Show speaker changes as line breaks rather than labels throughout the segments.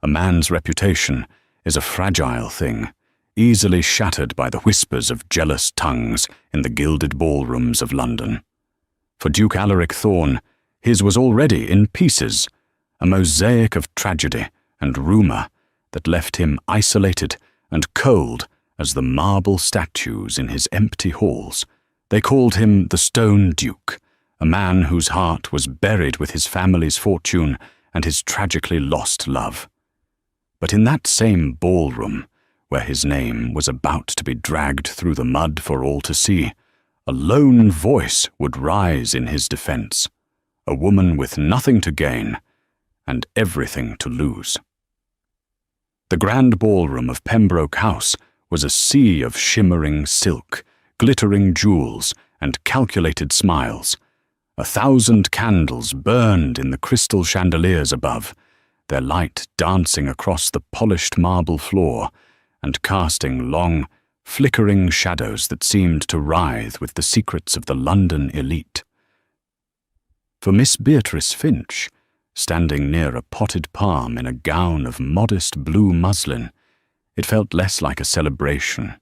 A man's reputation is a fragile thing, easily shattered by the whispers of jealous tongues in the gilded ballrooms of London. For Duke Alaric Thorne, his was already in pieces, a mosaic of tragedy and rumour that left him isolated and cold as the marble statues in his empty halls. They called him the Stone Duke, a man whose heart was buried with his family's fortune and his tragically lost love. But in that same ballroom, where his name was about to be dragged through the mud for all to see, a lone voice would rise in his defence, a woman with nothing to gain and everything to lose. The grand ballroom of Pembroke House was a sea of shimmering silk, glittering jewels, and calculated smiles. 1,000 candles burned in the crystal chandeliers above, their light dancing across the polished marble floor and casting long, flickering shadows that seemed to writhe with the secrets of the London elite. For Miss Beatrice Finch, standing near a potted palm in a gown of modest blue muslin, it felt less like a celebration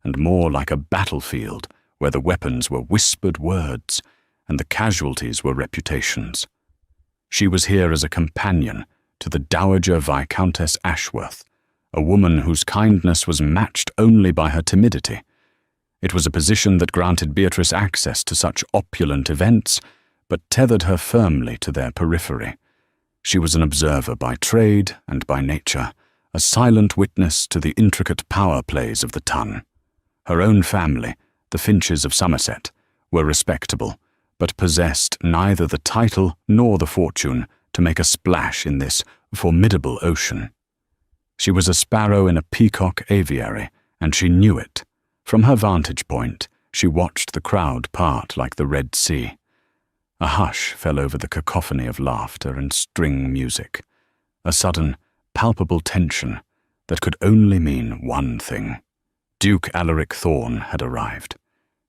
and more like a battlefield where the weapons were whispered words and the casualties were reputations. She was here as a companion to the Dowager Viscountess Ashworth, a woman whose kindness was matched only by her timidity. It was a position that granted Beatrice access to such opulent events, but tethered her firmly to their periphery. She was an observer by trade and by nature, a silent witness to the intricate power plays of the ton. Her own family, the Finches of Somerset, were respectable, but possessed neither the title nor the fortune to make a splash in this formidable ocean. She was a sparrow in a peacock aviary, and she knew it. From her vantage point, she watched the crowd part like the Red Sea. A hush fell over the cacophony of laughter and string music, a sudden, palpable tension that could only mean one thing. Duke Alaric Thorne had arrived.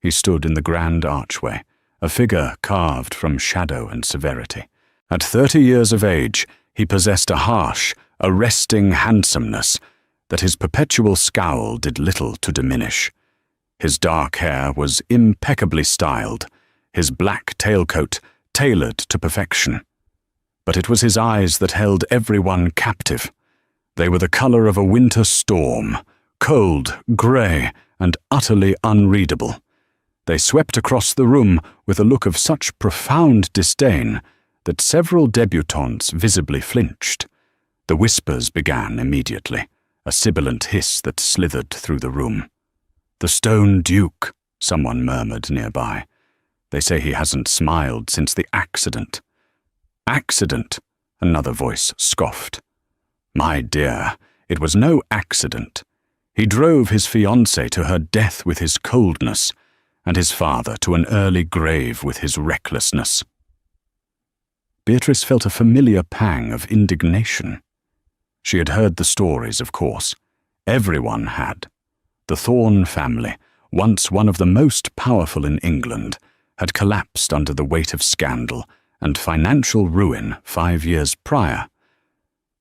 He stood in the grand archway, a figure carved from shadow and severity. At 30 years of age, he possessed a harsh, arresting handsomeness that his perpetual scowl did little to diminish. His dark hair was impeccably styled, his black tailcoat tailored to perfection. But it was his eyes that held everyone captive. They were the colour of a winter storm, cold, grey, and utterly unreadable. They swept across the room with a look of such profound disdain that several debutantes visibly flinched. The whispers began immediately, a sibilant hiss that slithered through the room. "The Stone Duke," someone murmured nearby. "They say he hasn't smiled since the accident." "Accident?" another voice scoffed. "My dear, it was no accident. He drove his fiancée to her death with his coldness, and his father to an early grave with his recklessness." Beatrice felt a familiar pang of indignation. She had heard the stories, of course. Everyone had. The Thorne family, once one of the most powerful in England, had collapsed under the weight of scandal and financial ruin 5 years prior.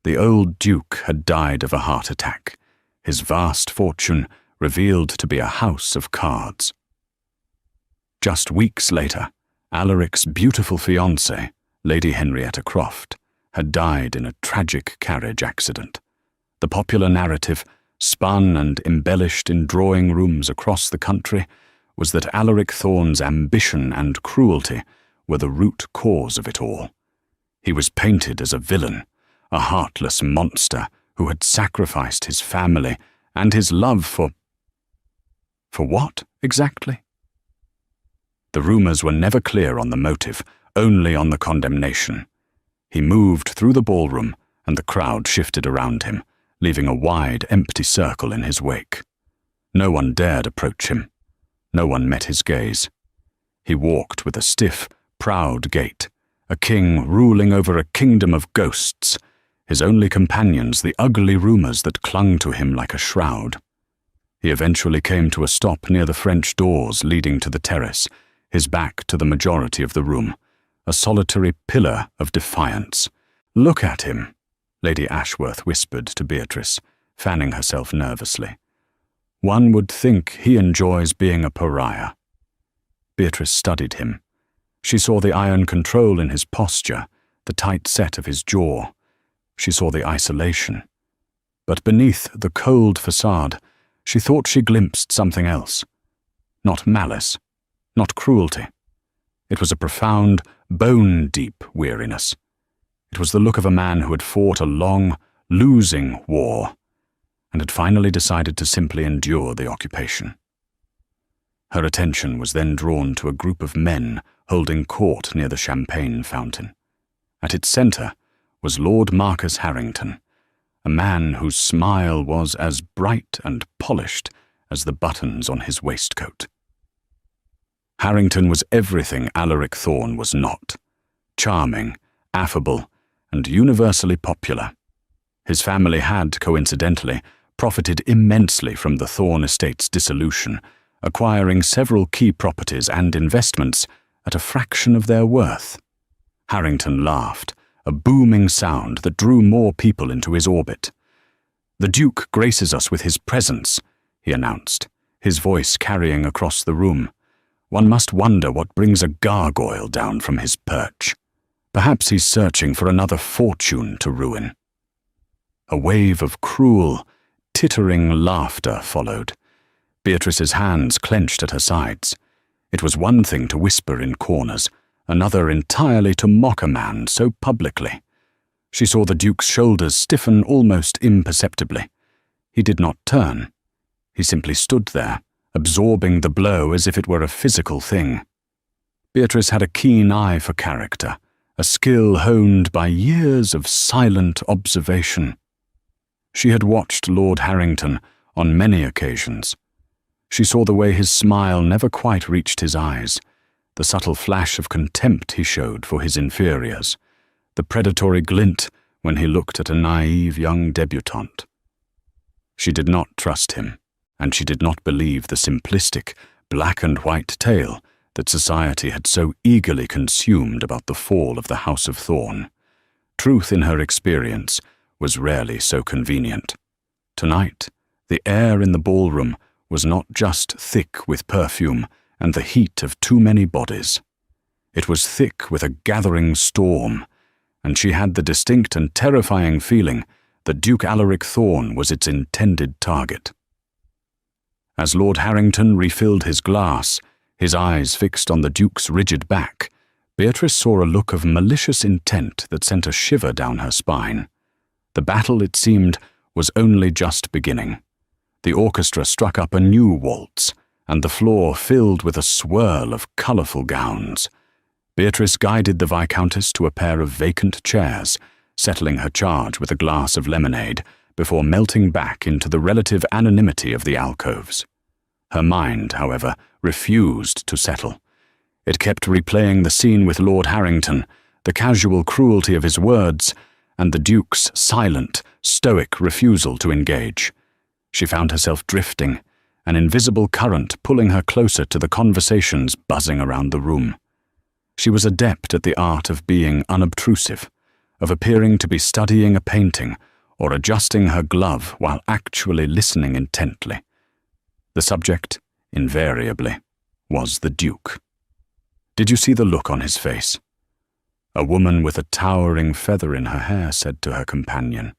The old Duke had died of a heart attack, his vast fortune revealed to be a house of cards. Just weeks later, Alaric's beautiful fiancée, Lady Henrietta Croft, had died in a tragic carriage accident. The popular narrative, spun and embellished in drawing rooms across the country, was that Alaric Thorne's ambition and cruelty were the root cause of it all. He was painted as a villain, a heartless monster who had sacrificed his family and his love for what, exactly? The rumours were never clear on the motive, only on the condemnation. He moved through the ballroom, and the crowd shifted around him, leaving a wide, empty circle in his wake. No one dared approach him. No one met his gaze. He walked with a stiff, proud gait, a king ruling over a kingdom of ghosts, his only companions the ugly rumours that clung to him like a shroud. He eventually came to a stop near the French doors leading to the terrace, his back to the majority of the room, a solitary pillar of defiance. "Look at him," Lady Ashworth whispered to Beatrice, fanning herself nervously. "One would think he enjoys being a pariah." Beatrice studied him. She saw the iron control in his posture, the tight set of his jaw. She saw the isolation. But beneath the cold facade, she thought she glimpsed something else. Not malice, not cruelty. It was a profound, bone-deep weariness. It was the look of a man who had fought a long, losing war, and had finally decided to simply endure the occupation. Her attention was then drawn to a group of men holding court near the champagne fountain. At its centre was Lord Marcus Harrington, a man whose smile was as bright and polished as the buttons on his waistcoat. Harrington was everything Alaric Thorne was not: charming, affable, and universally popular. His family had, coincidentally, profited immensely from the Thorne estate's dissolution, acquiring several key properties and investments at a fraction of their worth. Harrington laughed, a booming sound that drew more people into his orbit. "The Duke graces us with his presence," he announced, his voice carrying across the room. "One must wonder what brings a gargoyle down from his perch. Perhaps he's searching for another fortune to ruin." A wave of cruel, tittering laughter followed. Beatrice's hands clenched at her sides. It was one thing to whisper in corners, another entirely to mock a man so publicly. She saw the Duke's shoulders stiffen almost imperceptibly. He did not turn. He simply stood there, absorbing the blow as if it were a physical thing. Beatrice had a keen eye for character, a skill honed by years of silent observation. She had watched Lord Harrington on many occasions. She saw the way his smile never quite reached his eyes, the subtle flash of contempt he showed for his inferiors, the predatory glint when he looked at a naive young debutante. She did not trust him, and she did not believe the simplistic, black-and-white tale that society had so eagerly consumed about the fall of the House of Thorne. Truth in her experience was rarely so convenient. Tonight, the air in the ballroom was not just thick with perfume and the heat of too many bodies. It was thick with a gathering storm, and she had the distinct and terrifying feeling that Duke Alaric Thorne was its intended target. As Lord Harrington refilled his glass, his eyes fixed on the Duke's rigid back, Beatrice saw a look of malicious intent that sent a shiver down her spine. The battle, it seemed, was only just beginning. The orchestra struck up a new waltz, and the floor filled with a swirl of colourful gowns. Beatrice guided the Viscountess to a pair of vacant chairs, settling her charge with a glass of lemonade before melting back into the relative anonymity of the alcoves. Her mind, however, refused to settle. It kept replaying the scene with Lord Harrington, the casual cruelty of his words, and the Duke's silent, stoic refusal to engage. She found herself drifting, an invisible current pulling her closer to the conversations buzzing around the room. She was adept at the art of being unobtrusive, of appearing to be studying a painting or adjusting her glove while actually listening intently. The subject, invariably, was the Duke. Did you see the look on his face? A woman with a towering feather in her hair said to her companion,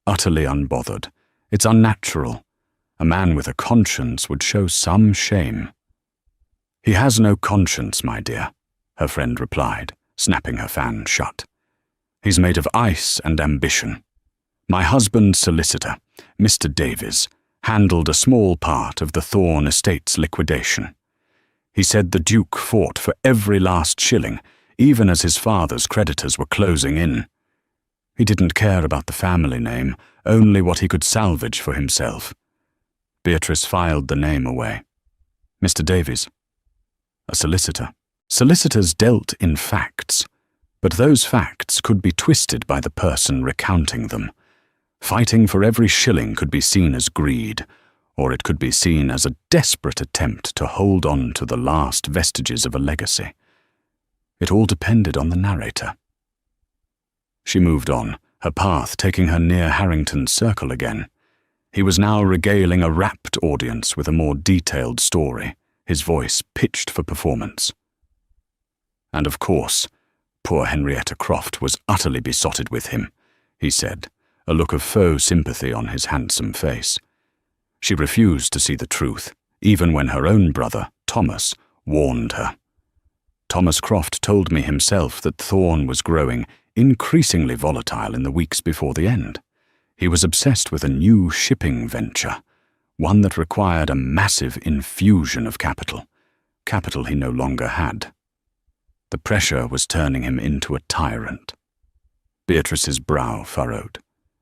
utterly unbothered. "It's unnatural. A man with a conscience would show some shame." "He has no conscience, my dear," her friend replied, snapping her fan shut. "He's made of ice and ambition. My husband's solicitor, Mr. Davies, handled a small part of the Thorne estate's liquidation. He said the Duke fought for every last shilling, even as his father's creditors were closing in. He didn't care about the family name, only what he could salvage for himself." Beatrice filed the name away. "Mr. Davies." A solicitor. Solicitors dealt in facts, but those facts could be twisted by the person recounting them. Fighting for every shilling could be seen as greed, or it could be seen as a desperate attempt to hold on to the last vestiges of a legacy. It all depended on the narrator. She moved on, her path taking her near Harrington's circle again. He was now regaling a rapt audience with a more detailed story, his voice pitched for performance. And of course, poor Henrietta Croft was utterly besotted with him, he said, a look of faux sympathy on his handsome face. She refused to see the truth, even when her own brother, Thomas, warned her. Thomas Croft told me himself that Thorne was growing increasingly volatile in the weeks before the end. He was obsessed with a new shipping venture, one that required a massive infusion of capital he no longer had. The pressure was turning him into a tyrant. Beatrice's brow furrowed.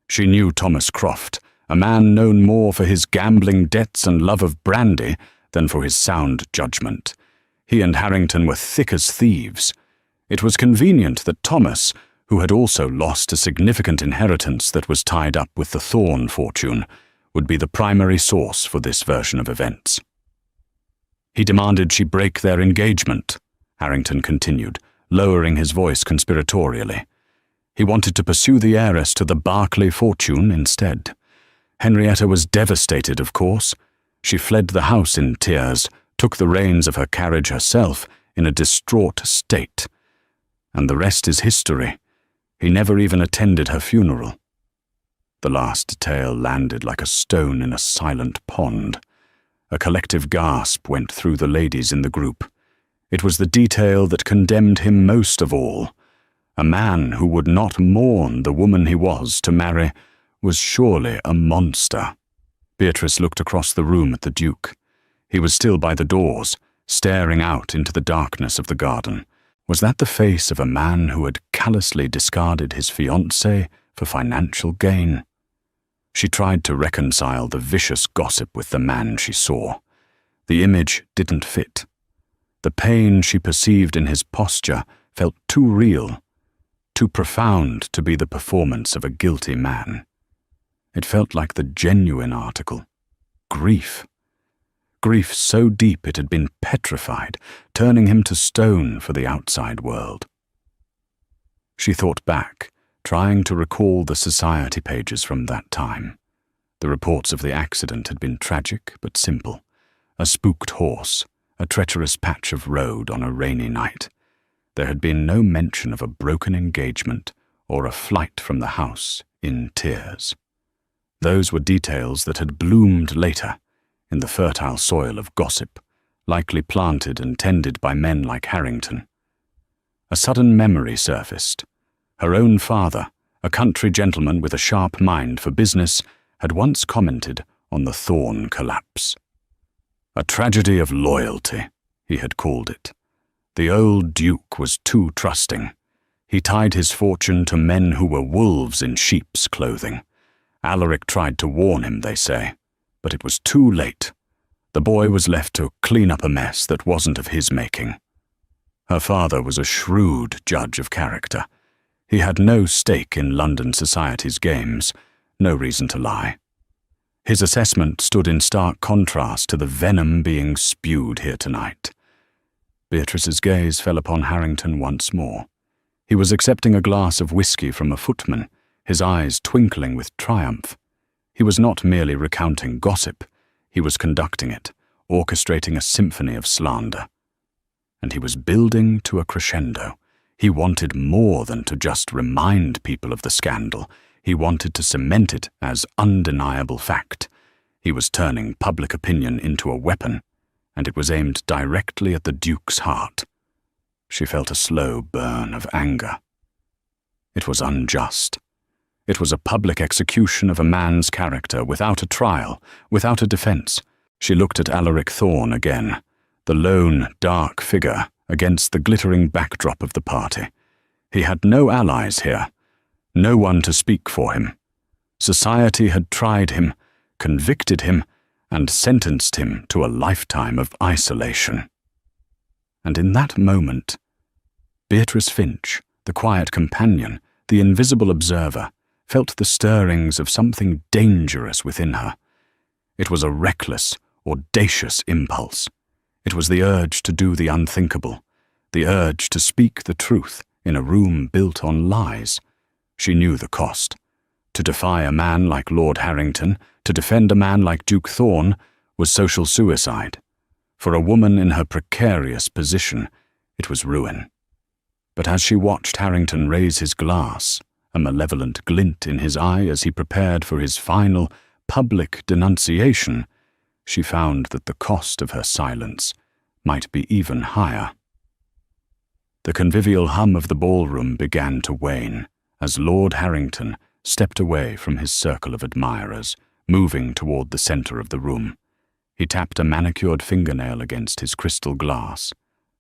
She knew Thomas Croft, a man known more for his gambling debts and love of brandy than for his sound judgment. He and Harrington were thick as thieves. It was convenient that Thomas, who had also lost a significant inheritance that was tied up with the Thorne fortune, would be the primary source for this version of events. He demanded she break their engagement, Harrington continued, lowering his voice conspiratorially. He wanted to pursue the heiress to the Berkeley fortune instead. Henrietta was devastated, of course. She fled the house in tears, took the reins of her carriage herself in a distraught state. And the rest is history. He never even attended her funeral. The last detail landed like a stone in a silent pond. A collective gasp went through the ladies in the group. It was the detail that condemned him most of all. A man who would not mourn the woman he was to marry was surely a monster. Beatrice looked across the room at the Duke. He was still by the doors, staring out into the darkness of the garden. Was that the face of a man who had callously discarded his fiancée for financial gain? She tried to reconcile the vicious gossip with the man she saw. The image didn't fit. The pain she perceived in his posture felt too real, too profound to be the performance of a guilty man. It felt like the genuine article. Grief. Grief so deep it had been petrified, turning him to stone for the outside world. She thought back, trying to recall the society pages from that time. The reports of the accident had been tragic but simple. A spooked horse, a treacherous patch of road on a rainy night. There had been no mention of a broken engagement or a flight from the house in tears. Those were details that had bloomed later, in the fertile soil of gossip, likely planted and tended by men like Harrington. A sudden memory surfaced. Her own father, a country gentleman with a sharp mind for business, had once commented on the Thorne collapse. A tragedy of loyalty, he had called it. The old Duke was too trusting. He tied his fortune to men who were wolves in sheep's clothing. Alaric tried to warn him, they say, but it was too late. The boy was left to clean up a mess that wasn't of his making. Her father was a shrewd judge of character. He had no stake in London society's games, no reason to lie. His assessment stood in stark contrast to the venom being spewed here tonight. Beatrice's gaze fell upon Harrington once more. He was accepting a glass of whiskey from a footman, his eyes twinkling with triumph. He was not merely recounting gossip, he was conducting it, orchestrating a symphony of slander. And he was building to a crescendo. He wanted more than to just remind people of the scandal. He wanted to cement it as undeniable fact. He was turning public opinion into a weapon, and it was aimed directly at the Duke's heart. She felt a slow burn of anger. It was unjust. It was a public execution of a man's character without a trial, without a defense. She looked at Alaric Thorne again, the lone, dark figure against the glittering backdrop of the party. He had no allies here, no one to speak for him. Society had tried him, convicted him, and sentenced him to a lifetime of isolation. And in that moment, Beatrice Finch, the quiet companion, the invisible observer, felt the stirrings of something dangerous within her. It was a reckless, audacious impulse. It was the urge to do the unthinkable, the urge to speak the truth in a room built on lies. She knew the cost. To defy a man like Lord Harrington, to defend a man like Duke Thorne, was social suicide. For a woman in her precarious position, it was ruin. But as she watched Harrington raise his glass, a malevolent glint in his eye as he prepared for his final, public denunciation, she found that the cost of her silence might be even higher. The convivial hum of the ballroom began to wane as Lord Harrington stepped away from his circle of admirers, moving toward the center of the room. He tapped a manicured fingernail against his crystal glass,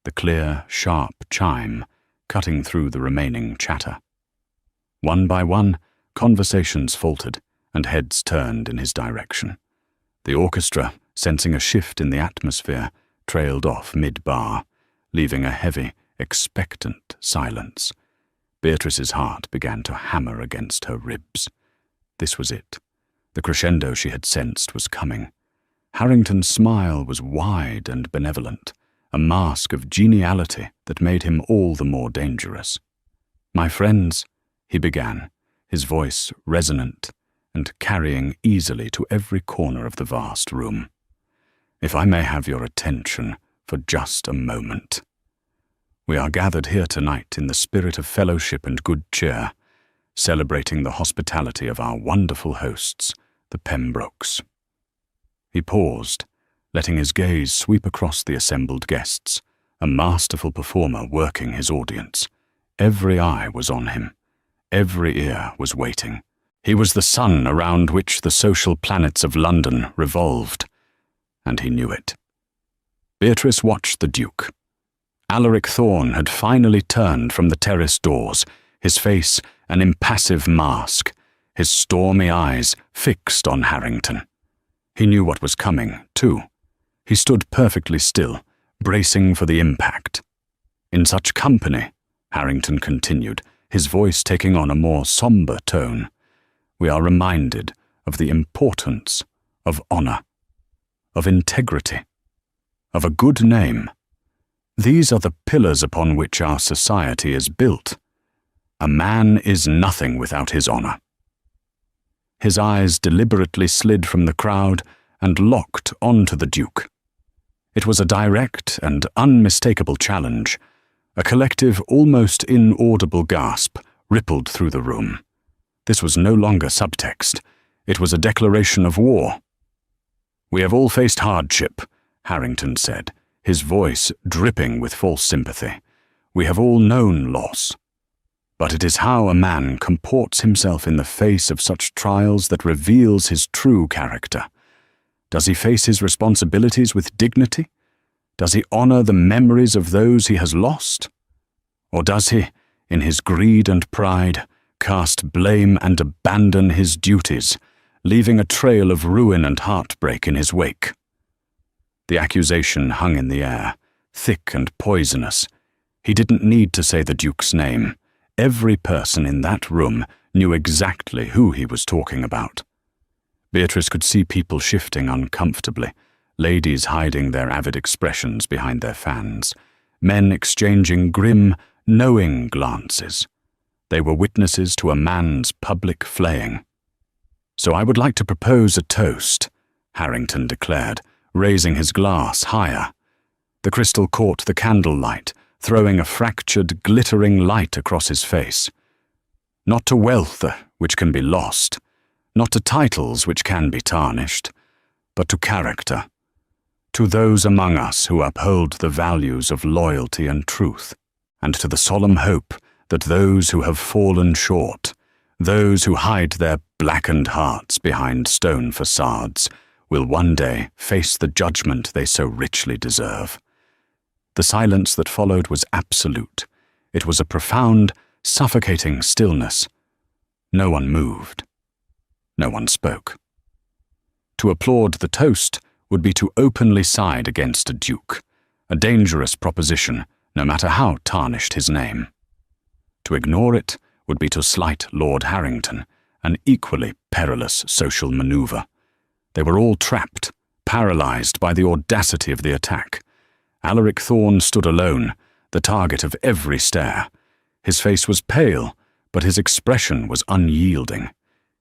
the clear, sharp chime cutting through the remaining chatter. One by one, conversations faltered and heads turned in his direction. The orchestra, sensing a shift in the atmosphere, trailed off mid-bar, leaving a heavy, expectant silence. Beatrice's heart began to hammer against her ribs. This was it. The crescendo she had sensed was coming. Harrington's smile was wide and benevolent, a mask of geniality that made him all the more dangerous. "My friends," he began, his voice resonant and carrying easily to every corner of the vast room. "If I may have your attention for just a moment. We are gathered here tonight in the spirit of fellowship and good cheer, celebrating the hospitality of our wonderful hosts, the Pembrokes." He paused, letting his gaze sweep across the assembled guests, a masterful performer working his audience. Every eye was on him. Every ear was waiting. He was the sun around which the social planets of London revolved, and he knew it. Beatrice watched the Duke. Alaric Thorne had finally turned from the terrace doors, his face an impassive mask, his stormy eyes fixed on Harrington. He knew what was coming, too. He stood perfectly still, bracing for the impact. "In such company," Harrington continued, his voice taking on a more somber tone, "we are reminded of the importance of honor, of integrity, of a good name. These are the pillars upon which our society is built. A man is nothing without his honor." His eyes deliberately slid from the crowd and locked onto the Duke. It was a direct and unmistakable challenge. A collective, almost inaudible gasp rippled through the room. This was no longer subtext. It was a declaration of war. "We have all faced hardship," Harrington said, his voice dripping with false sympathy. "We have all known loss. But it is how a man comports himself in the face of such trials that reveals his true character. Does he face his responsibilities with dignity? Does he honor the memories of those he has lost? Or does he, in his greed and pride, cast blame and abandon his duties, leaving a trail of ruin and heartbreak in his wake?" The accusation hung in the air, thick and poisonous. He didn't need to say the Duke's name. Every person in that room knew exactly who he was talking about. Beatrice could see people shifting uncomfortably, ladies hiding their avid expressions behind their fans, men exchanging grim, knowing glances. They were witnesses to a man's public flaying. "So I would like to propose a toast," Harrington declared, raising his glass higher. The crystal caught the candlelight, throwing a fractured, glittering light across his face. "Not to wealth, which can be lost, not to titles which can be tarnished, but to character, to those among us who uphold the values of loyalty and truth, and to the solemn hope that those who have fallen short, those who hide their blackened hearts behind stone facades, will one day face the judgment they so richly deserve." The silence that followed was absolute. It was a profound, suffocating stillness. No one moved. No one spoke. To applaud the toast would be to openly side against a duke, a dangerous proposition, no matter how tarnished his name. To ignore it would be to slight Lord Harrington, an equally perilous social maneuver. They were all trapped, paralyzed by the audacity of the attack. Alaric Thorne stood alone, the target of every stare. His face was pale, but his expression was unyielding.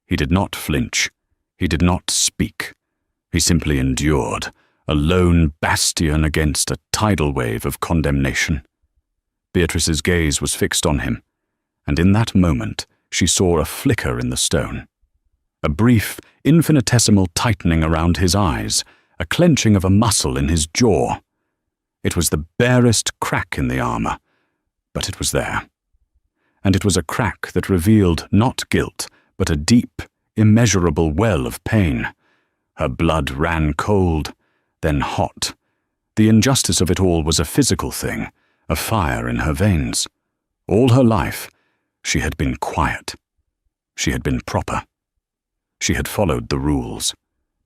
He did not flinch. He did not speak. He simply endured, a lone bastion against a tidal wave of condemnation. Beatrice's gaze was fixed on him, and in that moment she saw a flicker in the stone. A brief, infinitesimal tightening around his eyes, a clenching of a muscle in his jaw. It was the barest crack in the armor, but it was there. And it was a crack that revealed not guilt, but a deep, immeasurable well of pain. Her blood ran cold, then hot. The injustice of it all was a physical thing, a fire in her veins. All her life, she had been quiet. She had been proper. She had followed the rules,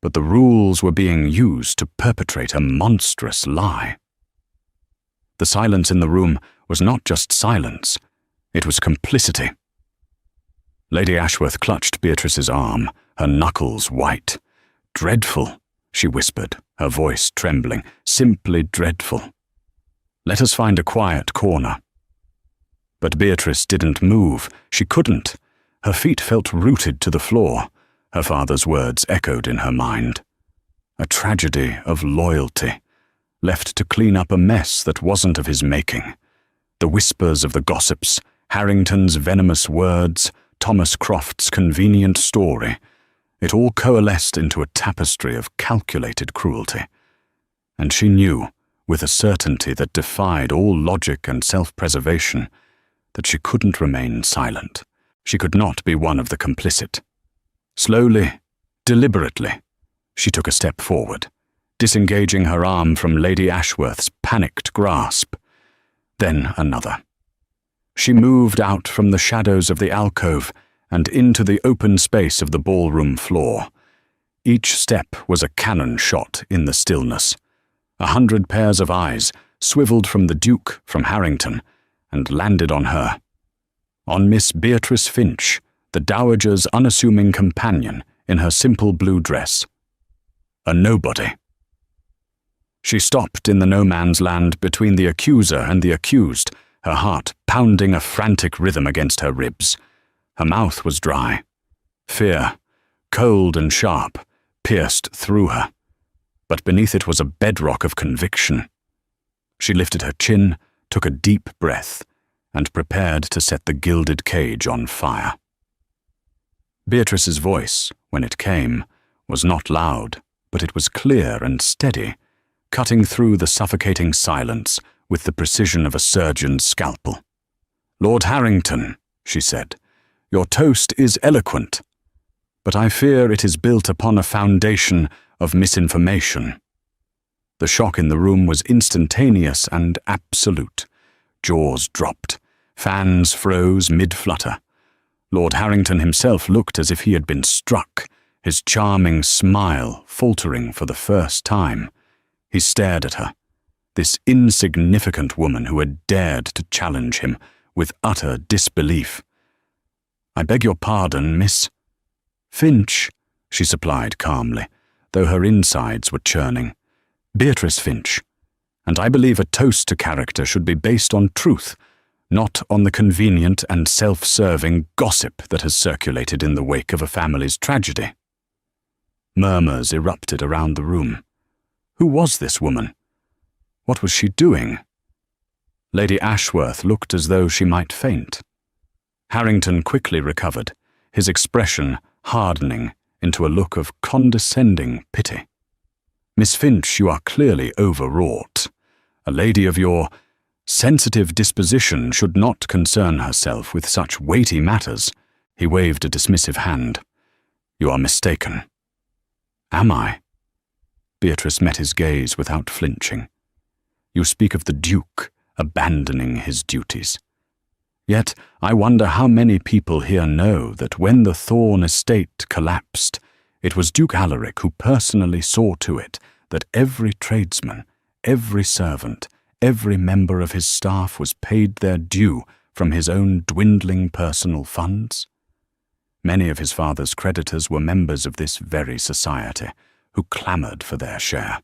but the rules were being used to perpetrate a monstrous lie. The silence in the room was not just silence, it was complicity. Lady Ashworth clutched Beatrice's arm, her knuckles white. "Dreadful," she whispered, her voice trembling, "simply dreadful. Let us find a quiet corner." But Beatrice didn't move. She couldn't. Her feet felt rooted to the floor. Her father's words echoed in her mind. A tragedy of loyalty, left to clean up a mess that wasn't of his making. The whispers of the gossips, Harrington's venomous words, Thomas Croft's convenient story, it all coalesced into a tapestry of calculated cruelty. And she knew, with a certainty that defied all logic and self-preservation, that she couldn't remain silent. She could not be one of the complicit. Slowly, deliberately, she took a step forward, disengaging her arm from Lady Ashworth's panicked grasp. Then another. She moved out from the shadows of the alcove and into the open space of the ballroom floor. Each step was a cannon shot in the stillness. 100 pairs of eyes swiveled from the Duke, from Harrington, and landed on her. On Miss Beatrice Finch, the Dowager's unassuming companion in her simple blue dress. A nobody. She stopped in the no-man's land between the accuser and the accused, her heart pounding a frantic rhythm against her ribs. Her mouth was dry. Fear, cold and sharp, pierced through her, but beneath it was a bedrock of conviction. She lifted her chin, took a deep breath, and prepared to set the gilded cage on fire. Beatrice's voice, when it came, was not loud, but it was clear and steady, cutting through the suffocating silence with the precision of a surgeon's scalpel. "Lord Harrington," she said, "your toast is eloquent, but I fear it is built upon a foundation of misinformation." The shock in the room was instantaneous and absolute. Jaws dropped. Fans froze mid-flutter. Lord Harrington himself looked as if he had been struck, his charming smile faltering for the first time. He stared at her, this insignificant woman who had dared to challenge him, with utter disbelief. "I beg your pardon, Miss Finch," she supplied calmly, though her insides were churning. "Beatrice Finch, and I believe a toast to character should be based on truth, not on the convenient and self-serving gossip that has circulated in the wake of a family's tragedy." Murmurs erupted around the room. Who was this woman? What was she doing? Lady Ashworth looked as though she might faint. Harrington quickly recovered, his expression hardening into a look of condescending pity. "Miss Finch, you are clearly overwrought. A lady of your sensitive disposition should not concern herself with such weighty matters." He waved a dismissive hand. "You are mistaken." "Am I?" Beatrice met his gaze without flinching. "You speak of the Duke abandoning his duties. Yet I wonder how many people here know that when the Thorne estate collapsed, it was Duke Alaric who personally saw to it that every tradesman, every servant, every member of his staff was paid their due from his own dwindling personal funds. Many of his father's creditors were members of this very society, who clamoured for their share.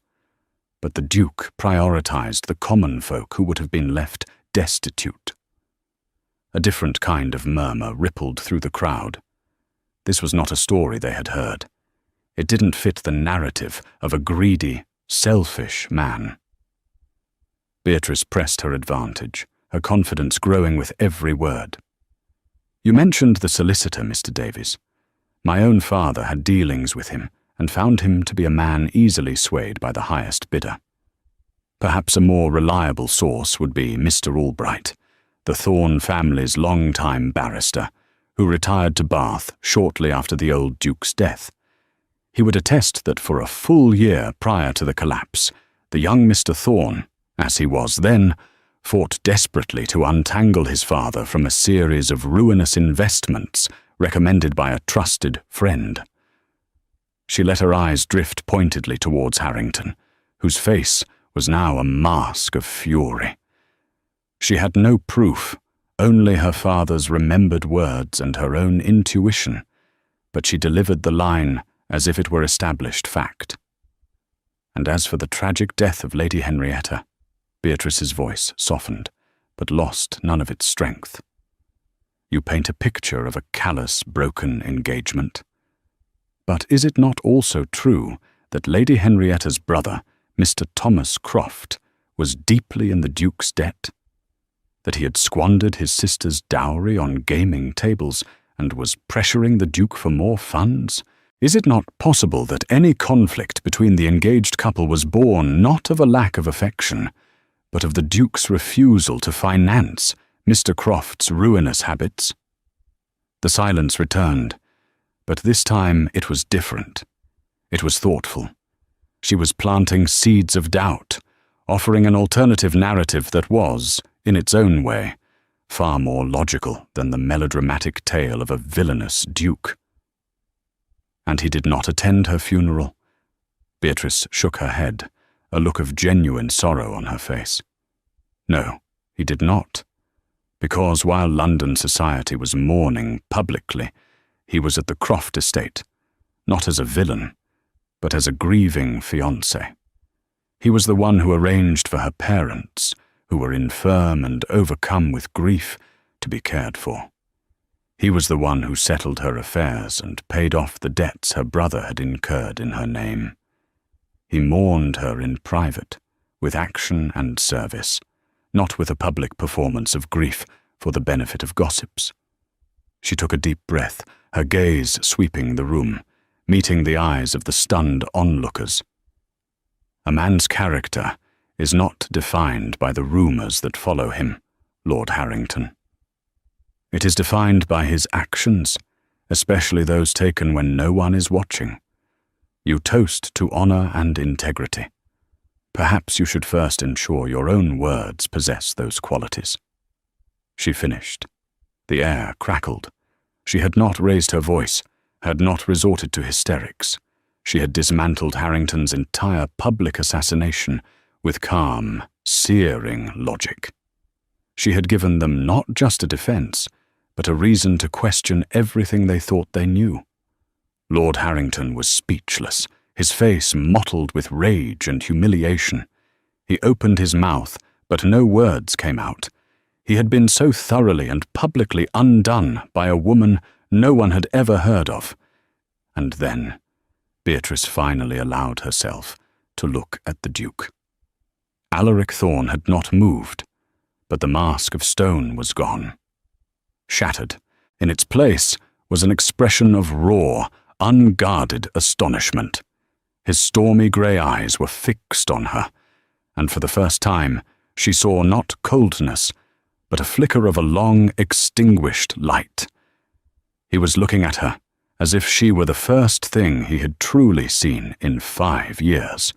But the Duke prioritized the common folk who would have been left destitute. A different kind of murmur rippled through the crowd. This was not a story they had heard. It didn't fit the narrative of a greedy, selfish man. Beatrice pressed her advantage, her confidence growing with every word. "You mentioned the solicitor, Mr. Davies. My own father had dealings with him and found him to be a man easily swayed by the highest bidder. Perhaps a more reliable source would be Mr. Albright, the Thorne family's long-time barrister, who retired to Bath shortly after the old Duke's death. He would attest that for a full year prior to the collapse, the young Mr. Thorne, as he was then, fought desperately to untangle his father from a series of ruinous investments recommended by a trusted friend." She let her eyes drift pointedly towards Harrington, whose face was now a mask of fury. She had no proof, only her father's remembered words and her own intuition, but she delivered the line as if it were established fact. "And as for the tragic death of Lady Henrietta," Beatrice's voice softened, but lost none of its strength. "You paint a picture of a callous, broken engagement. But is it not also true that Lady Henrietta's brother, Mr. Thomas Croft, was deeply in the Duke's debt? That he had squandered his sister's dowry on gaming tables and was pressuring the Duke for more funds? Is it not possible that any conflict between the engaged couple was born not of a lack of affection, but of the Duke's refusal to finance Mr. Croft's ruinous habits?" The silence returned, but this time it was different. It was thoughtful. She was planting seeds of doubt, offering an alternative narrative that was, in its own way, far more logical than the melodramatic tale of a villainous duke. "And he did not attend her funeral?" Beatrice shook her head, a look of genuine sorrow on her face. "No, he did not, because while London society was mourning publicly, he was at the Croft estate, not as a villain, but as a grieving fiancé. He was the one who arranged for her parents, who were infirm and overcome with grief, to be cared for. He was the one who settled her affairs and paid off the debts her brother had incurred in her name. He mourned her in private, with action and service, not with a public performance of grief for the benefit of gossips." She took a deep breath, her gaze sweeping the room, meeting the eyes of the stunned onlookers. "A man's character is not defined by the rumours that follow him, Lord Harrington. It is defined by his actions, especially those taken when no one is watching. You toast to honour and integrity. Perhaps you should first ensure your own words possess those qualities." She finished. The air crackled. She had not raised her voice, had not resorted to hysterics. She had dismantled Harrington's entire public assassination with calm, searing logic. She had given them not just a defence, but a reason to question everything they thought they knew. Lord Harrington was speechless, his face mottled with rage and humiliation. He opened his mouth, but no words came out. He had been so thoroughly and publicly undone by a woman no one had ever heard of. And then Beatrice finally allowed herself to look at the Duke. Alaric Thorne had not moved, but the mask of stone was gone. Shattered, in its place was an expression of raw, unguarded astonishment. His stormy grey eyes were fixed on her, and for the first time she saw not coldness, but a flicker of a long extinguished light. He was looking at her as if she were the first thing he had truly seen in 5 years.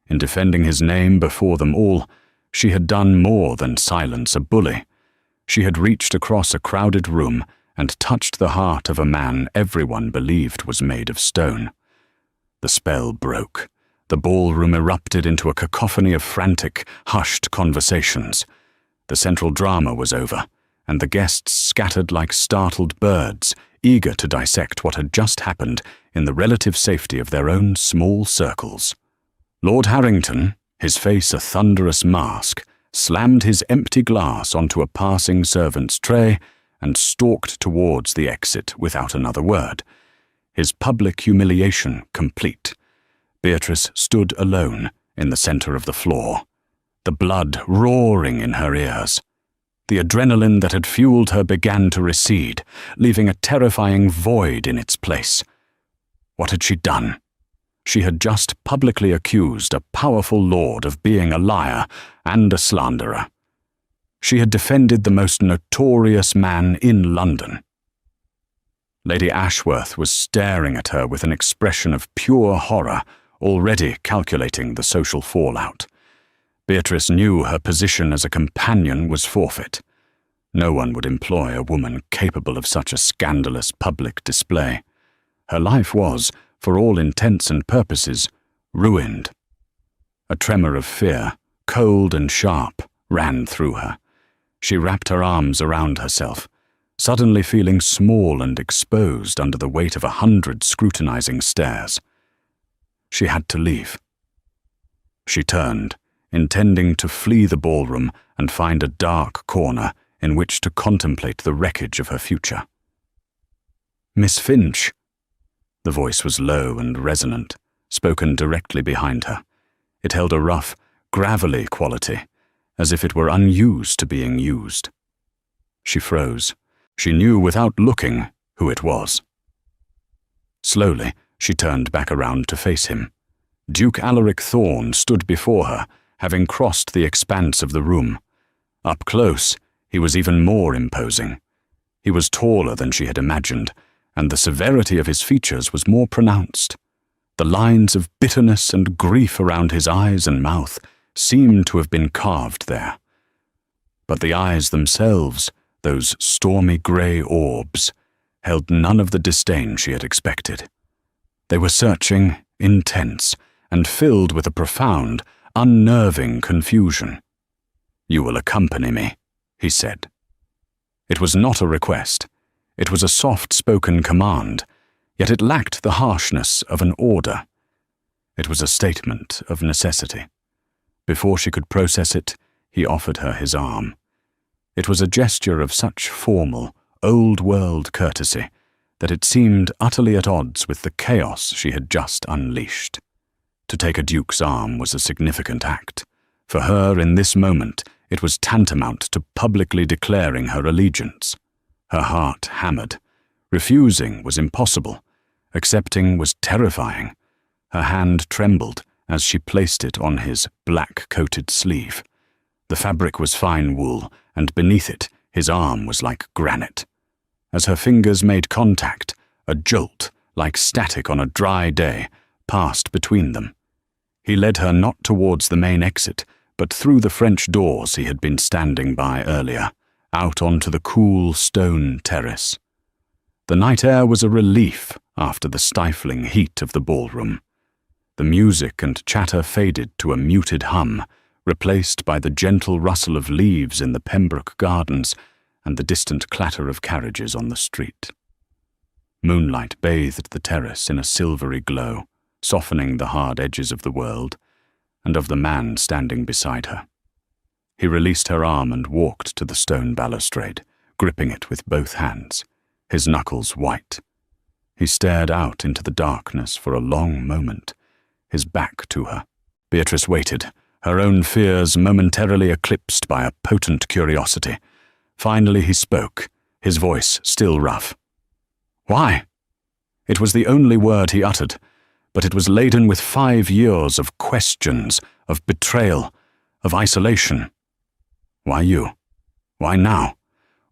In defending his name before them all, she had done more than silence a bully. She had reached across a crowded room and touched the heart of a man everyone believed was made of stone. The spell broke. The ballroom erupted into a cacophony of frantic, hushed conversations. The central drama was over, and the guests scattered like startled birds, eager to dissect what had just happened in the relative safety of their own small circles. Lord Harrington, his face a thunderous mask, slammed his empty glass onto a passing servant's tray and stalked towards the exit without another word. His public humiliation complete, Beatrice stood alone in the center of the floor, the blood roaring in her ears. The adrenaline that had fueled her began to recede, leaving a terrifying void in its place. What had she done? She had just publicly accused a powerful lord of being a liar and a slanderer. She had defended the most notorious man in London. Lady Ashworth was staring at her with an expression of pure horror, already calculating the social fallout. Beatrice knew her position as a companion was forfeit. No one would employ a woman capable of such a scandalous public display. Her life was, for all intents and purposes, ruined. A tremor of fear, cold and sharp, ran through her. She wrapped her arms around herself, suddenly feeling small and exposed under the weight of 100 scrutinizing stares. She had to leave. She turned, intending to flee the ballroom and find a dark corner in which to contemplate the wreckage of her future. "Miss Finch." The voice was low and resonant, spoken directly behind her. It held a rough, gravelly quality, as if it were unused to being used. She froze. She knew without looking who it was. Slowly, she turned back around to face him. Duke Alaric Thorne stood before her, having crossed the expanse of the room. Up close, he was even more imposing. He was taller than she had imagined, and the severity of his features was more pronounced. The lines of bitterness and grief around his eyes and mouth seemed to have been carved there. But the eyes themselves, those stormy grey orbs, held none of the disdain she had expected. They were searching, intense, and filled with a profound, unnerving confusion. "You will accompany me," he said. It was not a request. It was a soft-spoken command, yet it lacked the harshness of an order. It was a statement of necessity. Before she could process it, he offered her his arm. It was a gesture of such formal, old-world courtesy that it seemed utterly at odds with the chaos she had just unleashed. To take a duke's arm was a significant act. For her, in this moment, it was tantamount to publicly declaring her allegiance. Her heart hammered. Refusing was impossible. Accepting was terrifying. Her hand trembled as she placed it on his black-coated sleeve. The fabric was fine wool, and beneath it, his arm was like granite. As her fingers made contact, a jolt, like static on a dry day, passed between them. He led her not towards the main exit, but through the French doors he had been standing by earlier, out onto the cool stone terrace. The night air was a relief after the stifling heat of the ballroom. The music and chatter faded to a muted hum, replaced by the gentle rustle of leaves in the Pembroke gardens and the distant clatter of carriages on the street. Moonlight bathed the terrace in a silvery glow, softening the hard edges of the world and of the man standing beside her. He released her arm and walked to the stone balustrade, gripping it with both hands, his knuckles white. He stared out into the darkness for a long moment, his back to her. Beatrice waited, her own fears momentarily eclipsed by a potent curiosity. Finally he spoke, his voice still rough. "Why?" It was the only word he uttered, but it was laden with 5 years of questions, of betrayal, of isolation. Why you? Why now?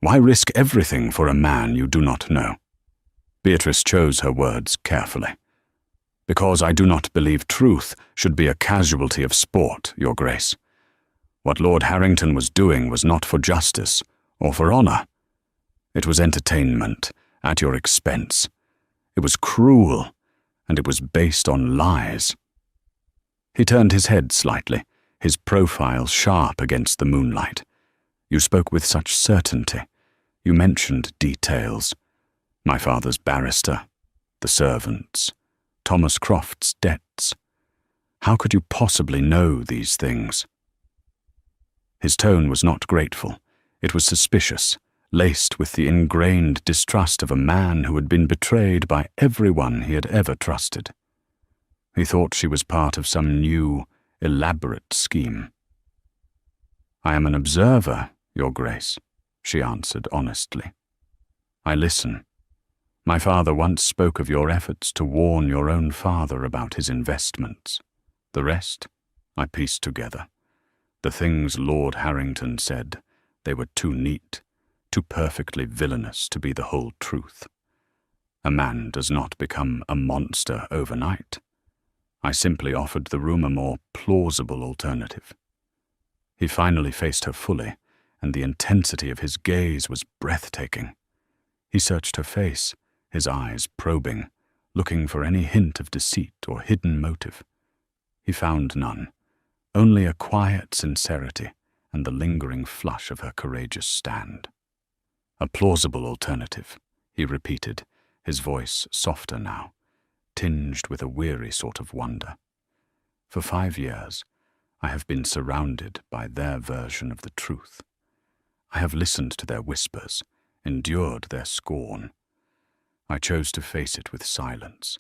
Why risk everything for a man you do not know? Beatrice chose her words carefully. "Because I do not believe truth should be a casualty of sport, Your Grace. What Lord Harrington was doing was not for justice or for honor. It was entertainment, at your expense. It was cruel, and it was based on lies." He turned his head slightly, his profile sharp against the moonlight. "You spoke with such certainty. You mentioned details. My father's barrister, the servants, Thomas Croft's debts. How could you possibly know these things?" His tone was not grateful. It was suspicious, laced with the ingrained distrust of a man who had been betrayed by everyone he had ever trusted. He thought she was part of some new, elaborate scheme. "I am an observer, Your Grace," she answered honestly. "I listen. My father once spoke of your efforts to warn your own father about his investments. The rest, I pieced together. The things Lord Harrington said, they were too neat, too perfectly villainous to be the whole truth. A man does not become a monster overnight. I simply offered the room a more plausible alternative." He finally faced her fully, and the intensity of his gaze was breathtaking. He searched her face, his eyes probing, looking for any hint of deceit or hidden motive. He found none, only a quiet sincerity and the lingering flush of her courageous stand. "A plausible alternative," he repeated, his voice softer now, tinged with a weary sort of wonder. "For 5 years, I have been surrounded by their version of the truth. I have listened to their whispers, endured their scorn. I chose to face it with silence,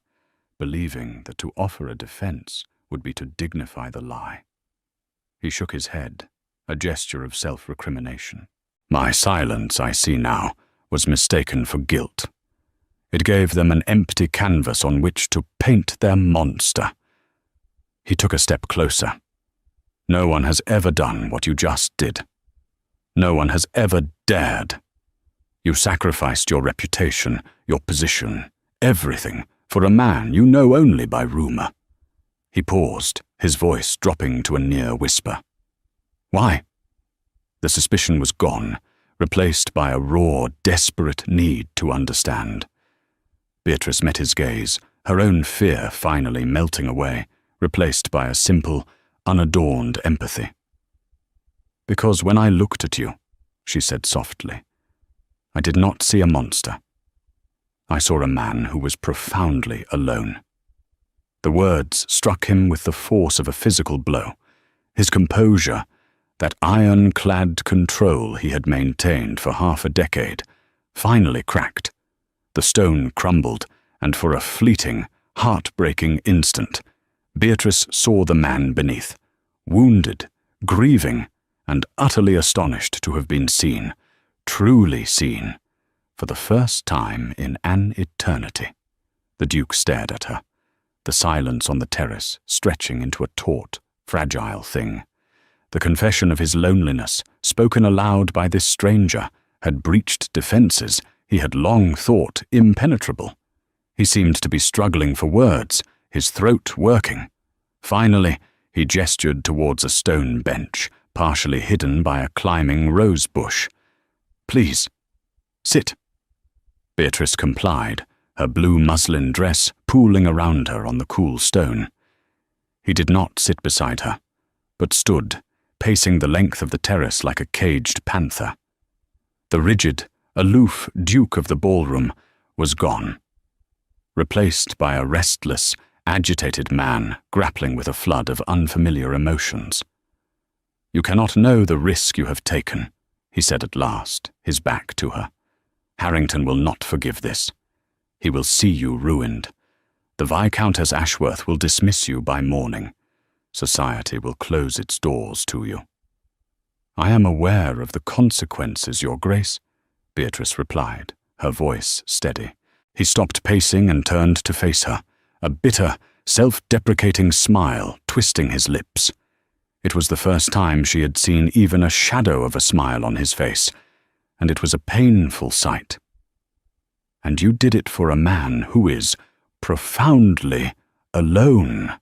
believing that to offer a defense would be to dignify the lie." He shook his head, a gesture of self-recrimination. "My silence, I see now, was mistaken for guilt. It gave them an empty canvas on which to paint their monster." He took a step closer. "No one has ever done what you just did. No one has ever dared. You sacrificed your reputation, your position, everything, for a man you know only by rumor." He paused, his voice dropping to a near whisper. "Why?" The suspicion was gone, replaced by a raw, desperate need to understand. Beatrice met his gaze, her own fear finally melting away, replaced by a simple, unadorned empathy. "Because when I looked at you," she said softly, "I did not see a monster. I saw a man who was profoundly alone." The words struck him with the force of a physical blow. His composure, that iron-clad control he had maintained for half a decade, finally cracked. The stone crumbled, and for a fleeting, heartbreaking instant, Beatrice saw the man beneath, wounded, grieving, and utterly astonished to have been seen, truly seen, for the first time in an eternity. The Duke stared at her, the silence on the terrace stretching into a taut, fragile thing. The confession of his loneliness, spoken aloud by this stranger, had breached defenses he had long thought impenetrable. He seemed to be struggling for words, his throat working. Finally, he gestured towards a stone bench, partially hidden by a climbing rose bush. "Please, sit." Beatrice complied, her blue muslin dress pooling around her on the cool stone. He did not sit beside her, but stood, pacing the length of the terrace like a caged panther. The rigid, aloof Duke of the ballroom was gone, replaced by a restless, agitated man grappling with a flood of unfamiliar emotions. "You cannot know the risk you have taken," he said at last, his back to her. "Harrington will not forgive this. He will see you ruined. The Viscountess Ashworth will dismiss you by morning. Society will close its doors to you." "I am aware of the consequences, Your Grace," Beatrice replied, her voice steady. He stopped pacing and turned to face her, a bitter, self-deprecating smile twisting his lips. It was the first time she had seen even a shadow of a smile on his face, and it was a painful sight. "And you did it for a man who is profoundly alone."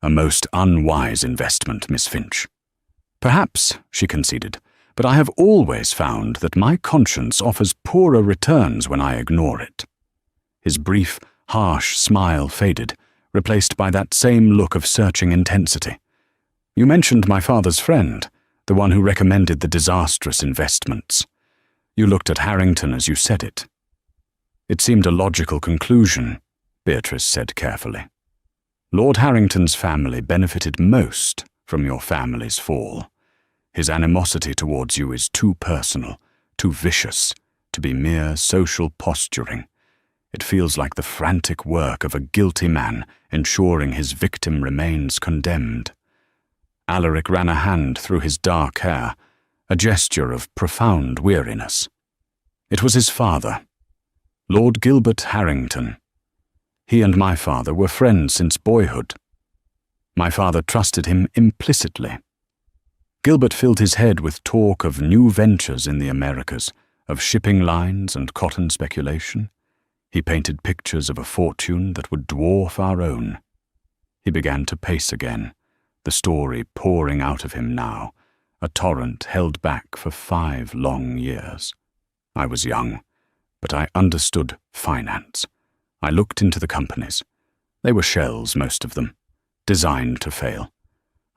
"A most unwise investment, Miss Finch." "Perhaps," she conceded, "but I have always found that my conscience offers poorer returns when I ignore it." His brief, harsh smile faded, replaced by that same look of searching intensity. "You mentioned my father's friend, the one who recommended the disastrous investments. You looked at Harrington as you said it." "It seemed a logical conclusion," Beatrice said carefully. "Lord Harrington's family benefited most from your family's fall. His animosity towards you is too personal, too vicious to be mere social posturing. It feels like the frantic work of a guilty man ensuring his victim remains condemned. Alaric ran a hand through his dark hair, a gesture of profound weariness. It was his father, Lord Gilbert Harrington. He and my father were friends since boyhood. My father trusted him implicitly. Gilbert filled his head with talk of new ventures in the Americas, of shipping lines and cotton speculation. He painted pictures of a fortune that would dwarf our own. He began to pace again, the story pouring out of him now, a torrent held back for 5 long years. I was young, but I understood finance. I looked into the companies. They were shells, most of them, designed to fail.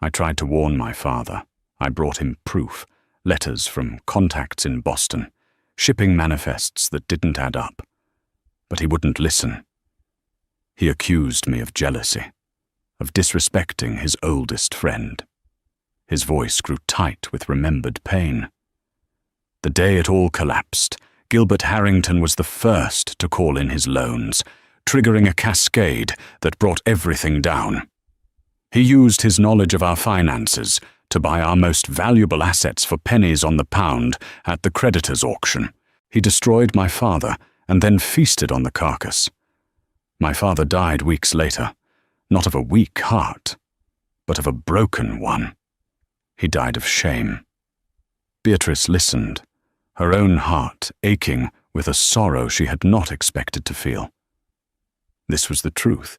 I tried to warn my father. I brought him proof, letters from contacts in Boston, shipping manifests that didn't add up. But he wouldn't listen. He accused me of jealousy, of disrespecting his oldest friend. His voice grew tight with remembered pain. The day it all collapsed, Gilbert Harrington was the first to call in his loans, triggering a cascade that brought everything down. He used his knowledge of our finances to buy our most valuable assets for pennies on the pound at the creditors' auction. He destroyed my father and then feasted on the carcass. My father died weeks later, not of a weak heart, but of a broken one. He died of shame. Beatrice listened, her own heart aching with a sorrow she had not expected to feel. This was the truth,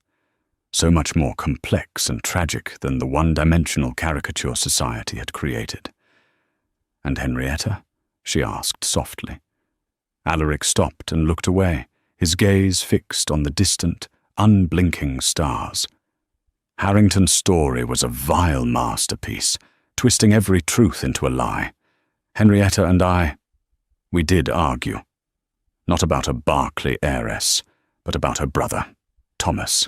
so much more complex and tragic than the one-dimensional caricature society had created. "And Henrietta?" she asked softly. Alaric stopped and looked away, his gaze fixed on the distant, unblinking stars. Harrington's story was a vile masterpiece, twisting every truth into a lie. Henrietta and we did argue. Not about a Berkeley heiress, but about her brother, Thomas.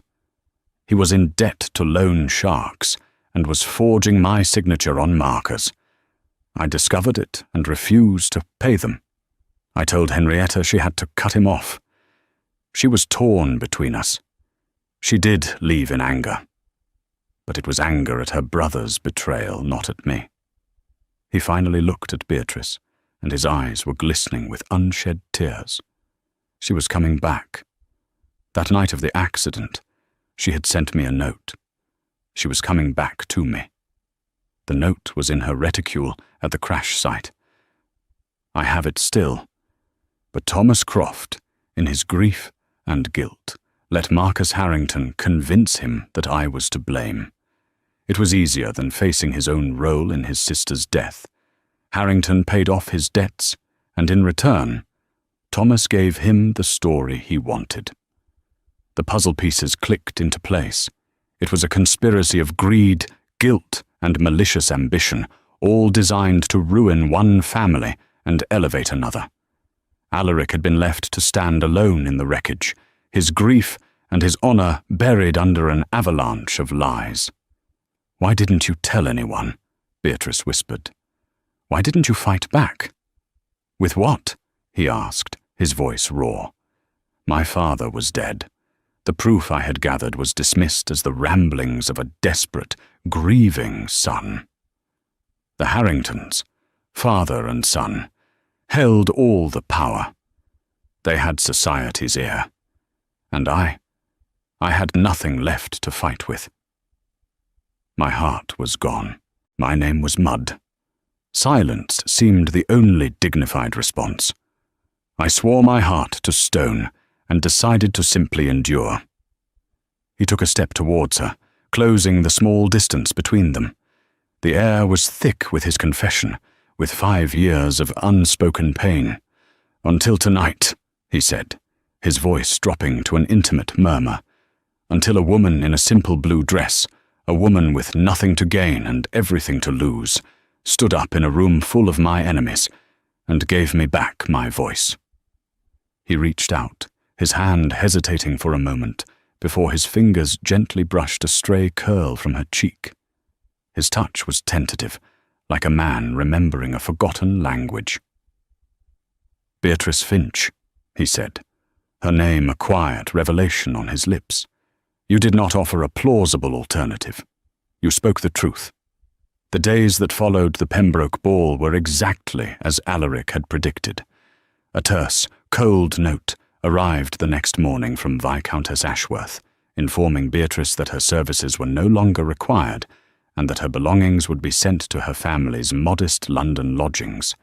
He was in debt to loan sharks and was forging my signature on markers. I discovered it and refused to pay them. I told Henrietta she had to cut him off. She was torn between us. She did leave in anger, but it was anger at her brother's betrayal, not at me. He finally looked at Beatrice, and his eyes were glistening with unshed tears. She was coming back. That night of the accident, she had sent me a note. She was coming back to me. The note was in her reticule at the crash site. I have it still. But Thomas Croft, in his grief and guilt, let Marcus Harrington convince him that I was to blame. It was easier than facing his own role in his sister's death. Harrington paid off his debts, and in return, Thomas gave him the story he wanted. The puzzle pieces clicked into place. It was a conspiracy of greed, guilt, and malicious ambition, all designed to ruin one family and elevate another. Alaric had been left to stand alone in the wreckage, his grief and his honor buried under an avalanche of lies. "Why didn't you tell anyone?" Beatrice whispered. "Why didn't you fight back?" "With what?" he asked, his voice raw. My father was dead. The proof I had gathered was dismissed as the ramblings of a desperate, grieving son. The Harringtons, father and son, held all the power. They had society's ear. And I had nothing left to fight with. My heart was gone. My name was mud. Silence seemed the only dignified response. I swore my heart to stone and decided to simply endure. He took a step towards her, closing the small distance between them. The air was thick with his confession, with 5 years of unspoken pain. "Until tonight," he said, his voice dropping to an intimate murmur. "Until a woman in a simple blue dress, a woman with nothing to gain and everything to lose, stood up in a room full of my enemies and gave me back my voice." He reached out, his hand hesitating for a moment before his fingers gently brushed a stray curl from her cheek. His touch was tentative, like a man remembering a forgotten language. "Beatrice Finch," he said, her name a quiet revelation on his lips. "You did not offer a plausible alternative. You spoke the truth." The days that followed the Pembroke ball were exactly as Alaric had predicted. A terse, cold note arrived the next morning from Viscountess Ashworth, informing Beatrice that her services were no longer required and that her belongings would be sent to her family's modest London lodgings.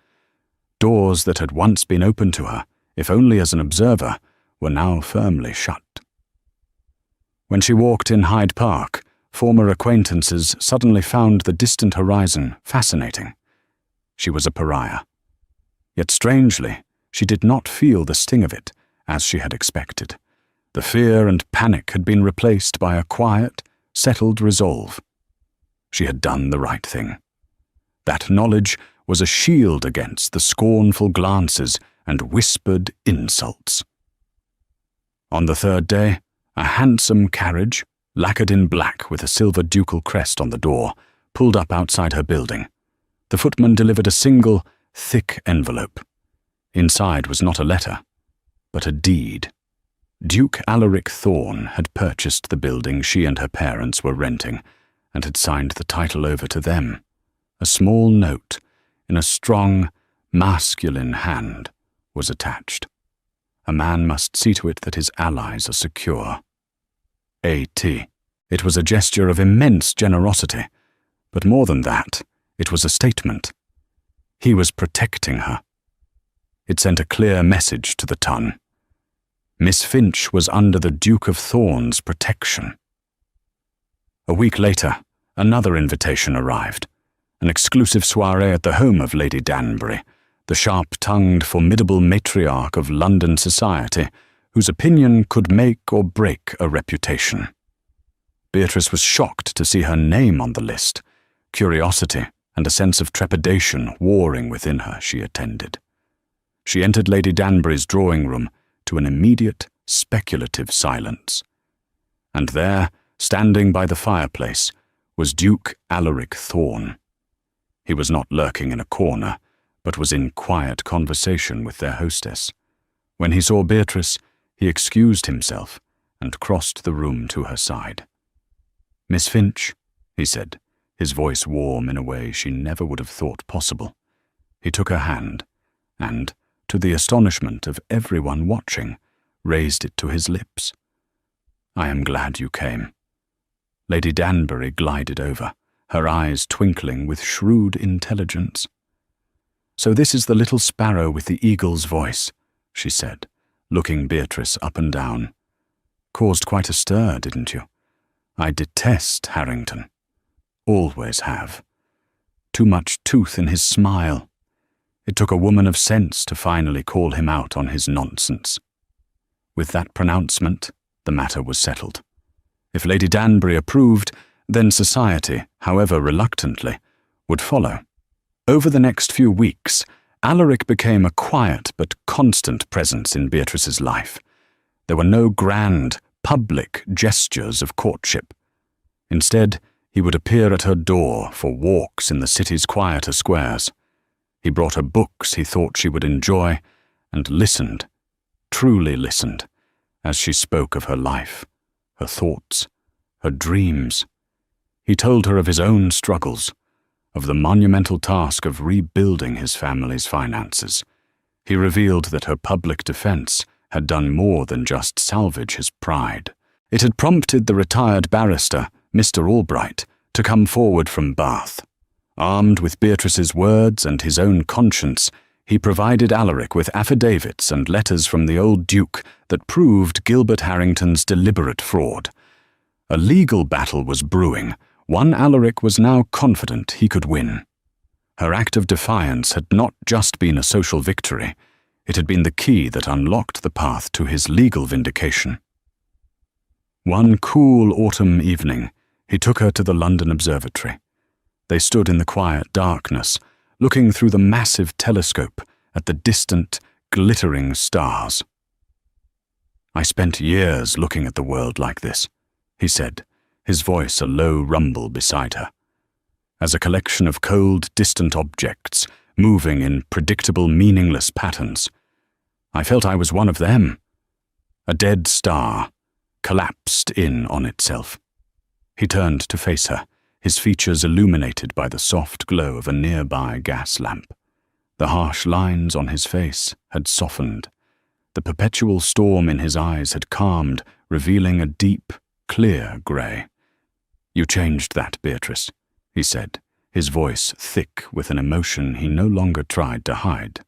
Doors that had once been open to her, if only as an observer, were now firmly shut. When she walked in Hyde Park, former acquaintances suddenly found the distant horizon fascinating. She was a pariah. Yet strangely, she did not feel the sting of it, as she had expected. The fear and panic had been replaced by a quiet, settled resolve. She had done the right thing. That knowledge was a shield against the scornful glances and whispered insults. On the third day, a handsome carriage, lacquered in black with a silver ducal crest on the door, pulled up outside her building. The footman delivered a single, thick envelope. Inside was not a letter, but a deed. Duke Alaric Thorne had purchased the building she and her parents were renting, and had signed the title over to them. A small note, in a strong, masculine hand, was attached. A man must see to it that his allies are secure. A.T. It was a gesture of immense generosity, but more than that, it was a statement. He was protecting her. It sent a clear message to the ton. Miss Finch was under the Duke of Thorne's protection. A week later, another invitation arrived, an exclusive soirée at the home of Lady Danbury, the sharp-tongued, formidable matriarch of London society, whose opinion could make or break a reputation. Beatrice was shocked to see her name on the list. Curiosity and a sense of trepidation warring within her, she attended. She entered Lady Danbury's drawing room to an immediate, speculative silence. And there, standing by the fireplace, was Duke Alaric Thorne. He was not lurking in a corner, but was in quiet conversation with their hostess. When he saw Beatrice, he excused himself and crossed the room to her side. "Miss Finch," he said, his voice warm in a way she never would have thought possible. He took her hand and, to the astonishment of everyone watching, raised it to his lips. "I am glad you came." Lady Danbury glided over, her eyes twinkling with shrewd intelligence. "So this is the little sparrow with the eagle's voice," she said, looking Beatrice up and down. "Caused quite a stir, didn't you? I detest Harrington. Always have. Too much tooth in his smile. It took a woman of sense to finally call him out on his nonsense." With that pronouncement, the matter was settled. If Lady Danbury approved, then society, however reluctantly, would follow. Over the next few weeks, Alaric became a quiet but constant presence in Beatrice's life. There were no grand, public gestures of courtship. Instead, he would appear at her door for walks in the city's quieter squares. He brought her books he thought she would enjoy, and listened, truly listened, as she spoke of her life, her thoughts, her dreams. He told her of his own struggles, of the monumental task of rebuilding his family's finances. He revealed that her public defense had done more than just salvage his pride. It had prompted the retired barrister, Mr. Albright, to come forward from Bath. Armed with Beatrice's words and his own conscience, he provided Alaric with affidavits and letters from the old Duke that proved Gilbert Harrington's deliberate fraud. A legal battle was brewing, one Alaric was now confident he could win. Her act of defiance had not just been a social victory, it had been the key that unlocked the path to his legal vindication. One cool autumn evening, he took her to the London Observatory. They stood in the quiet darkness, looking through the massive telescope at the distant, glittering stars. "I spent years looking at the world like this," he said, his voice a low rumble beside her. "As a collection of cold, distant objects, moving in predictable, meaningless patterns. I felt I was one of them. A dead star collapsed in on itself. He turned to face her, his features illuminated by the soft glow of a nearby gas lamp. The harsh lines on his face had softened. The perpetual storm in his eyes had calmed, revealing a deep, clear grey. "You changed that, Beatrice," he said, his voice thick with an emotion he no longer tried to hide.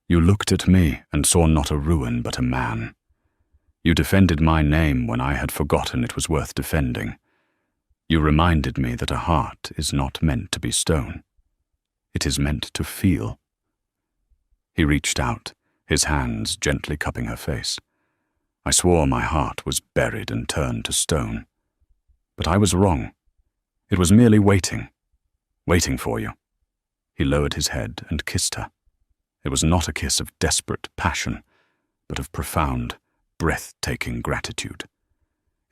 "You looked at me and saw not a ruin but a man. You defended my name when I had forgotten it was worth defending. You reminded me that a heart is not meant to be stone. It is meant to feel." He reached out, his hands gently cupping her face. "I swore my heart was buried and turned to stone. But I was wrong. It was merely waiting for you." He lowered his head and kissed her. It was not a kiss of desperate passion, but of profound, breathtaking gratitude.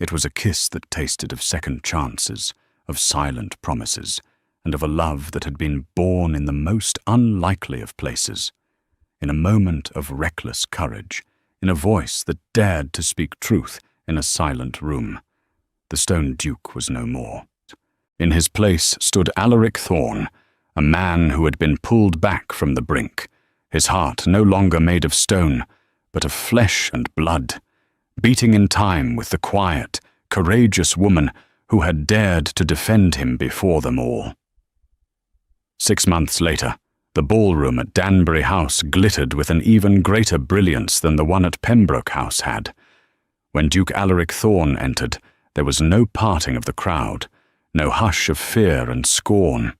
It was a kiss that tasted of second chances, of silent promises, and of a love that had been born in the most unlikely of places, in a moment of reckless courage, in a voice that dared to speak truth in a silent room. The Stone Duke was no more. In his place stood Alaric Thorne, a man who had been pulled back from the brink, his heart no longer made of stone, but of flesh and blood, beating in time with the quiet, courageous woman who had dared to defend him before them all. 6 months later, the ballroom at Danbury House glittered with an even greater brilliance than the one at Pembroke House had. When Duke Alaric Thorne entered, there was no parting of the crowd, no hush of fear and scorn.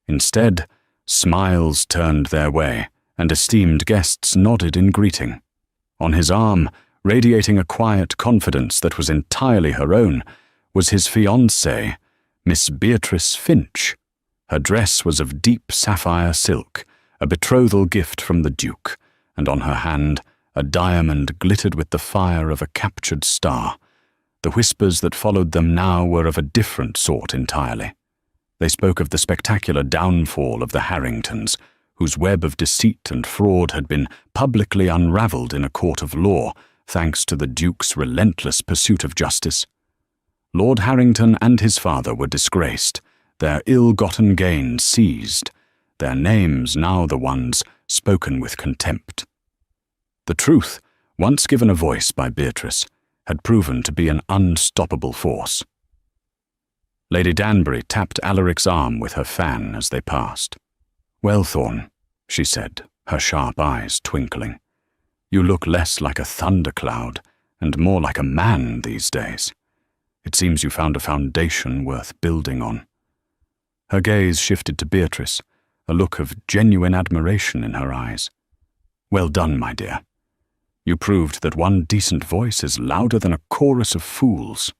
Instead, smiles turned their way, and esteemed guests nodded in greeting. On his arm, radiating a quiet confidence that was entirely her own, was his fiancée, Miss Beatrice Finch. Her dress was of deep sapphire silk, a betrothal gift from the Duke, and on her hand a diamond glittered with the fire of a captured star. The whispers that followed them now were of a different sort entirely. They spoke of the spectacular downfall of the Harringtons, whose web of deceit and fraud had been publicly unravelled in a court of law, thanks to the Duke's relentless pursuit of justice. Lord Harrington and his father were disgraced, their ill-gotten gains seized, their names now the ones spoken with contempt. The truth, once given a voice by Beatrice, had proven to be an unstoppable force. Lady Danbury tapped Alaric's arm with her fan as they passed. "Well, Thorne," she said, her sharp eyes twinkling, "you look less like a thundercloud and more like a man these days. It seems you found a foundation worth building on." Her gaze shifted to Beatrice, a look of genuine admiration in her eyes. "Well done, my dear. You proved that one decent voice is louder than a chorus of fools."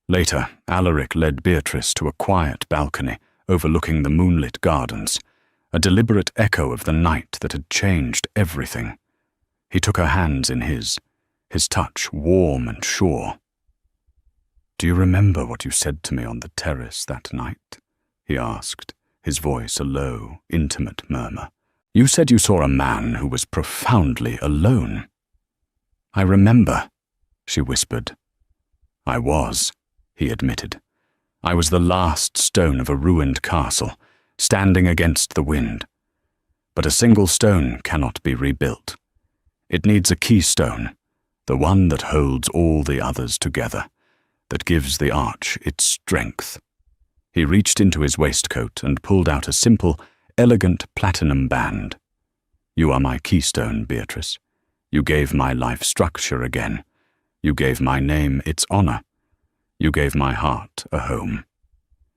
Later, Alaric led Beatrice to a quiet balcony overlooking the moonlit gardens, a deliberate echo of the night that had changed everything. He took her hands in his touch warm and sure. "Do you remember what you said to me on the terrace that night?" he asked, his voice a low, intimate murmur. "You said you saw a man who was profoundly alone." "I remember," she whispered. "I was," he admitted. "I was the last stone of a ruined castle, standing against the wind. But a single stone cannot be rebuilt. It needs a keystone, the one that holds all the others together, that gives the arch its strength." He reached into his waistcoat and pulled out a simple, elegant platinum band. "You are my keystone, Beatrice. You gave my life structure again. You gave my name its honor. You gave my heart a home."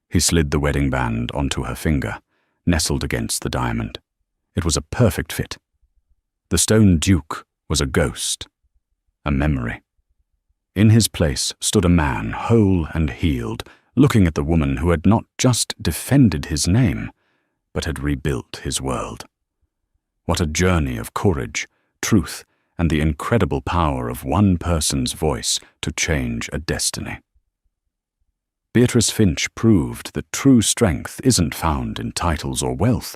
He slid the wedding band onto her finger, nestled against the diamond. It was a perfect fit. The Stone Duke was a ghost, a memory. In his place stood a man, whole and healed, looking at the woman who had not just defended his name, but had rebuilt his world. What a journey of courage, truth, and the incredible power of one person's voice to change a destiny. Beatrice Finch proved that true strength isn't found in titles or wealth,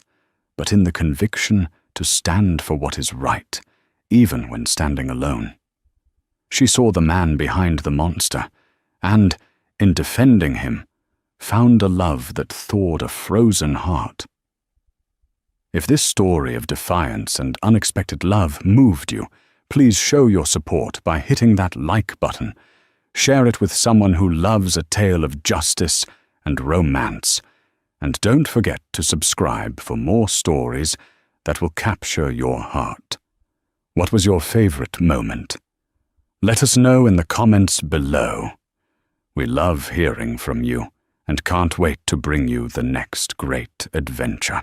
but in the conviction to stand for what is right, even when standing alone. She saw the man behind the monster, and, in defending him, found a love that thawed a frozen heart. If this story of defiance and unexpected love moved you, please show your support by hitting that like button. Share it with someone who loves a tale of justice and romance. And don't forget to subscribe for more stories that will capture your heart. What was your favorite moment? Let us know in the comments below. We love hearing from you and can't wait to bring you the next great adventure.